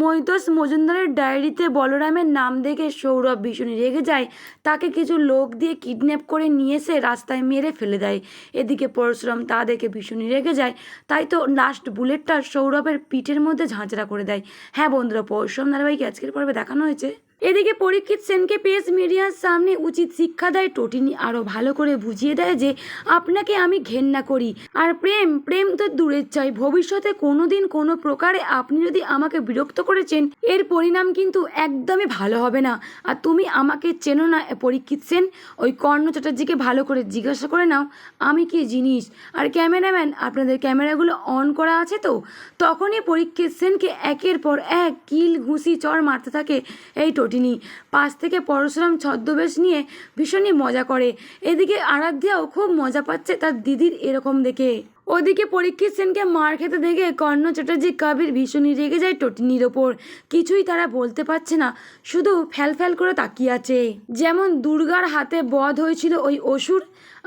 মৈতোষ মজুমদারের ডায়েরিতে বলরামের নাম দেখে সৌরভ ভীষণ রেগে যায়। তাকে কিছু লোক দিয়ে কিডন্যাপ করে নিয়ে এসে রাস্তায় মেরে ফেলে দেয়। এদিকে পরশুরাম তা দেখে ভীষণ রেগে যায়, তাই তো লাস্ট বুলেটটা সৌরভের পিঠের মধ্যে ঝাঁঝরা করে দেয়। হ্যাঁ বন্ধুরা, পরশুরাম ধারাবাহিক আজকের পর্বে দেখানো হয়েছে। এদিকে পরীক্ষিত সেনকে পেস মিডিয়ার সামনে উচিত শিক্ষা দেয় টটিনি। আরও ভালো করে বুঝিয়ে দেয় যে আপনাকে আমি ঘেন্না করি, আর প্রেম তো দূরের চাই। ভবিষ্যতে কোনো দিন কোনো প্রকারে আপনি যদি আমাকে বিরক্ত করেছেন, এর পরিণাম কিন্তু একদমই ভালো হবে না। আর তুমি আমাকে চেনো না পরীক্ষিত সেন, ওই কর্ণ চ্যাটার্জিকে ভালো করে জিজ্ঞাসা করে নাও আমি কি জিনিস। আর ক্যামেরাম্যান, আপনাদের ক্যামেরাগুলো অন করা আছে তো? তখনই পরীক্ষিত সেনকে একের পর এক কিল ঘুষি চড় মারতে থাকে এই টটিনি। পাশ থেকে পরশুরাম ছদ্মবেশ নিয়ে ভীষণই মজা করে। এদিকে আরাধ্যাও খুব মজা পাচ্ছে তার দিদির এরকম দেখে। ওদিকে পরীক্ষিত সেনকে মার খেতে দেখে কর্ণ চ্যাটার্জি কবির ভীষণই রেগে যায় টটিনির ওপর। কিছুই তারা বলতে পারছে না, শুধু ফ্যাল করে তাকিয়ে আছে। যেমন দুর্গার হাতে বধ হয়েছিল ওই অসুর,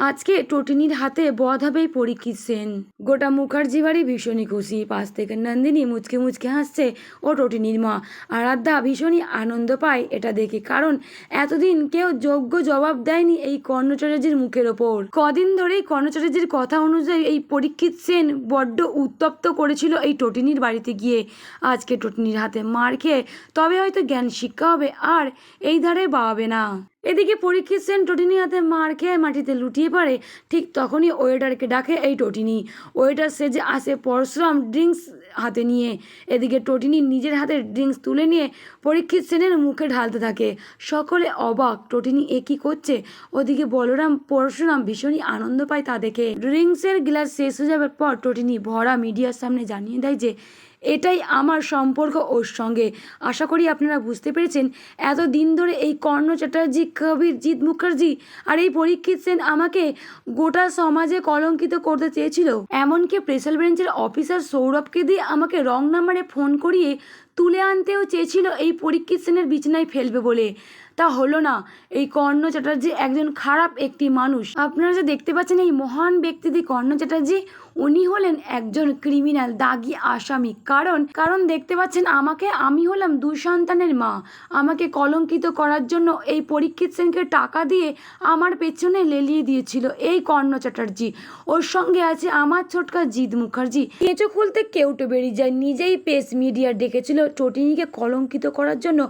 আজকে টটিনির হাতে বধ হবে এই পরীক্ষিত সেন। গোটা মুখার্জি বাড়ি ভীষণই খুশি। পাশ থেকে নন্দিনী মুচকে মুচকে হাসছে ও টটিনির মা। আরাধ্যা ভীষণই আনন্দ পায় এটা দেখে, কারণ এতদিন কেউ যোগ্য জবাব দেয়নি এই কর্ণ চ্যাটার্জির মুখের ওপর। কদিন ধরেই কর্ণ চ্যাটার্জির কথা অনুযায়ী এই পরীক্ষিত সেন বড্ড উত্তপ্ত করেছিল এই টটিনির বাড়িতে গিয়ে। আজকে টটিনির হাতে মার খেয়ে তবে হয়তো জ্ঞান শিক্ষা হবে, আর এই ধারে বাড়াবে না। এদিকে পরীক্ষিত সেন টটিনির হাতে মার খেয়ে মাটিতে লুটিয়ে পড়ে। ঠিক তখনই ওয়েটারকে ডাকে এই টটিনি। ওয়েটার সেজে আসে পরশুরাম ড্রিঙ্কস হাতে নিয়ে। এদিকে টটিনি নিজের হাতে ড্রিঙ্কস তুলে নিয়ে পরীক্ষিত সেনের মুখে ঢালতে থাকে। সকলে অবাক, টটিনি এ কী করছে। ওদিকে বলরাম পরশুরাম ভীষণই আনন্দ পায় তা দেখে। ড্রিঙ্কসের গ্লাস শেষ হয়ে যাবার পর টটিনি ভরা মিডিয়ার সামনে জানিয়ে দেয় যে এটাই আমার সম্পর্ক ওর সঙ্গে। আশা করি আপনারা বুঝতে পেরেছেন, এত দিন ধরে এই কর্ণ চ্যাটার্জি, কবির, জিৎ মুখার্জি আর এই পরীক্ষিত সেন আমাকে গোটা সমাজে কলঙ্কিত করতে চেয়েছিল। এমনকি স্পেশাল ব্রাঞ্চের অফিসার সৌরভকে দিয়ে আমাকে রং নাম্বারে ফোন করিয়ে তুলে আনতেও চেয়েছিল এই পরীক্ষিত সেনের বিছানায় ফেলবে বলে। তা হলো না। এই কর্ণ চ্যাটার্জি একজন খারাপ একটি মানুষ। আপনারা যে দেখতে পাচ্ছেন এই মহান ব্যক্তিটি কর্ণ চ্যাটার্জি, উনি হলেন একজন ক্রিমিনাল, দাগি আসামি। কারণ দেখতে পাচ্ছেন আমাকে, আমি হলাম 2 সন্তানের মা। আমাকে কলঙ্কিত করার জন্য এই পরীক্ষিত সেনকে টাকা দিয়ে আমার পেছনে লেলিয়ে দিয়েছিল এই কর্ণ চ্যাটার্জি। ওর সঙ্গে আছে আমার ছোটকা জিৎ মুখার্জি। কেঁচো খুলতে কেউটো বেরিয়ে যায়। নিজেই প্রেস মিডিয়া ডেকেছিল টটিনিকে কলঙ্কিত করার জন্য,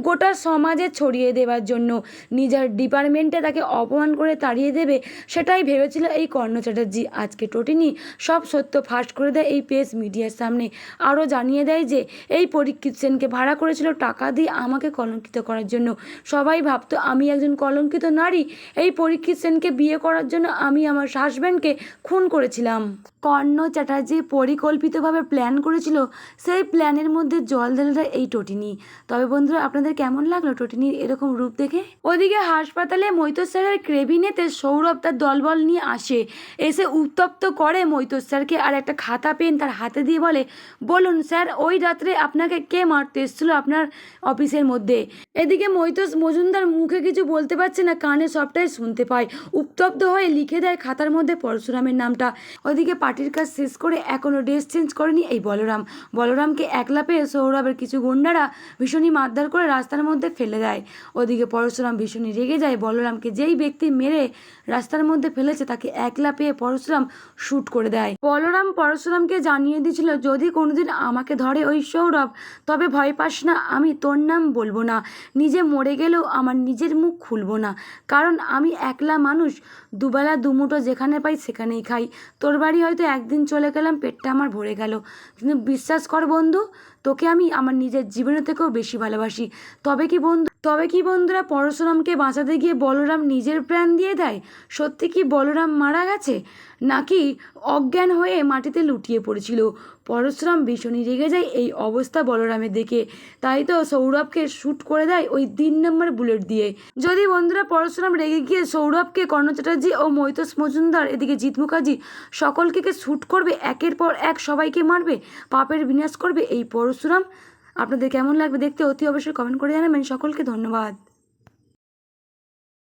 গোটা সমাজে ছড়িয়ে দেওয়ার জন্য। নিজের ডিপার্টমেন্টে তাকে অপমান করে তাড়িয়ে দেবে, সেটাই ভেবেছিল এই কর্ণ চ্যাটার্জি। আজকে টটিনি সব সত্য ফাঁস করে দেয় এই প্রেস মিডিয়ার সামনে। আরও জানিয়ে দেয় যে এই পরীক্ষিত সেনকে ভাড়া করেছিল টাকা দিয়ে আমাকে কলঙ্কিত করার জন্য। সবাই ভাবতো আমি একজন কলঙ্কিত নারী। এই পরীক্ষিত সেনকে বিয়ে করার জন্য আমি আমার হাজব্যান্ডকে খুন করেছিলাম। কর্ণ চ্যাটার্জি পরিকল্পিতভাবে প্ল্যান করেছিল, সেই প্ল্যানের মধ্যে জল ঢেলে দেয় এই টটিনি। তবে বন্ধুরা, আপনাদের কেমন লাগলো টটিনির এরকম রূপ দেখে? ওদিকে হাসপাতালে মৈতোষ স্যারের কেবিনেতে সৌরভ তার দলবল নিয়ে আসে। এসে উত্তপ্ত করে মৈতোষ স্যারকে, আর একটা খাতা পেন তার হাতে দিয়ে বলে, বলুন স্যার, ওই রাত্রে আপনাকে কে মারতে এসেছিল আপনার অফিসের মধ্যে? এদিকে মৈতোষ মজুমদার মুখে কিছু বলতে পারছে না, কানে সবটাই শুনতে পায়। উত্তপ্ত হয়ে লিখে দেয় খাতার মধ্যে পরশুরামের নামটা। ওদিকে পার্টির কাজ শেষ করে এখনও ড্রেস চেঞ্জ করেনি এই বলরামকে একলা পেয়ে সৌরভের কিছু গুন্ডারা ভীষণই মারধর করে রাস্তার মধ্যে ফেলে দেয়। ওদিকে পরশুরাম ভীষণই রেগে যায়। বলরামকে যেই ব্যক্তি মেরে রাস্তার মধ্যে ফেলেছে তাকে একলা পেয়ে পরশুরাম শ্যুট করে দেয়। বলরাম পরশুরামকে জানিয়ে দিয়েছিল, যদি কোনোদিন আমাকে ধরে ওই সৌরভ, তবে ভয় পাস না, আমি তোর নাম বলবো না। নিজে মরে গেলেও আমার নিজের মুখ খুলবো না, কারণ আমি একলা মানুষ, দুবেলা দুমুঠো যেখানে পাই সেখানেই খাই। তোর বাড়ি হয়তো একদিন চলে গেলাম, পেটটা আমার ভরে গেল, কিন্তু বিশ্বাস কর বন্ধু, তোকে আমি আমার নিজের জীবনের থেকেও বেশি ভালোবাসি। তবে কি বন্ধুরা, পরশুরামকে বাঁচাতে গিয়ে বলরাম নিজের প্রাণ দিয়ে দেয়? সত্যি কি বলরাম মারা গেছে, নাকি অজ্ঞান হয়ে মাটিতে লুটিয়ে পড়েছিল? পরশুরাম ভীষণই রেগে যায় এই অবস্থা বলরামের দেখে, তাই তো সৌরভকে শ্যুট করে দেয় ওই 3 নম্বর বুলেট দিয়ে। যদি বন্ধুরা পরশুরাম রেগে গিয়ে সৌরভকে, কর্ণ চ্যাটার্জি ও মৈতোষ মজুমদার, এদিকে জিৎ মুখার্জি সকলকে শ্যুট করবে, একের পর এক সবাইকে মারবে, পাপের বিনাশ করবে এই পরশুরাম। আপনাদের কেমন লাগবে দেখতে অতি অবশ্যই কমেন্ট করে জানাবেন। সকলকে ধন্যবাদ।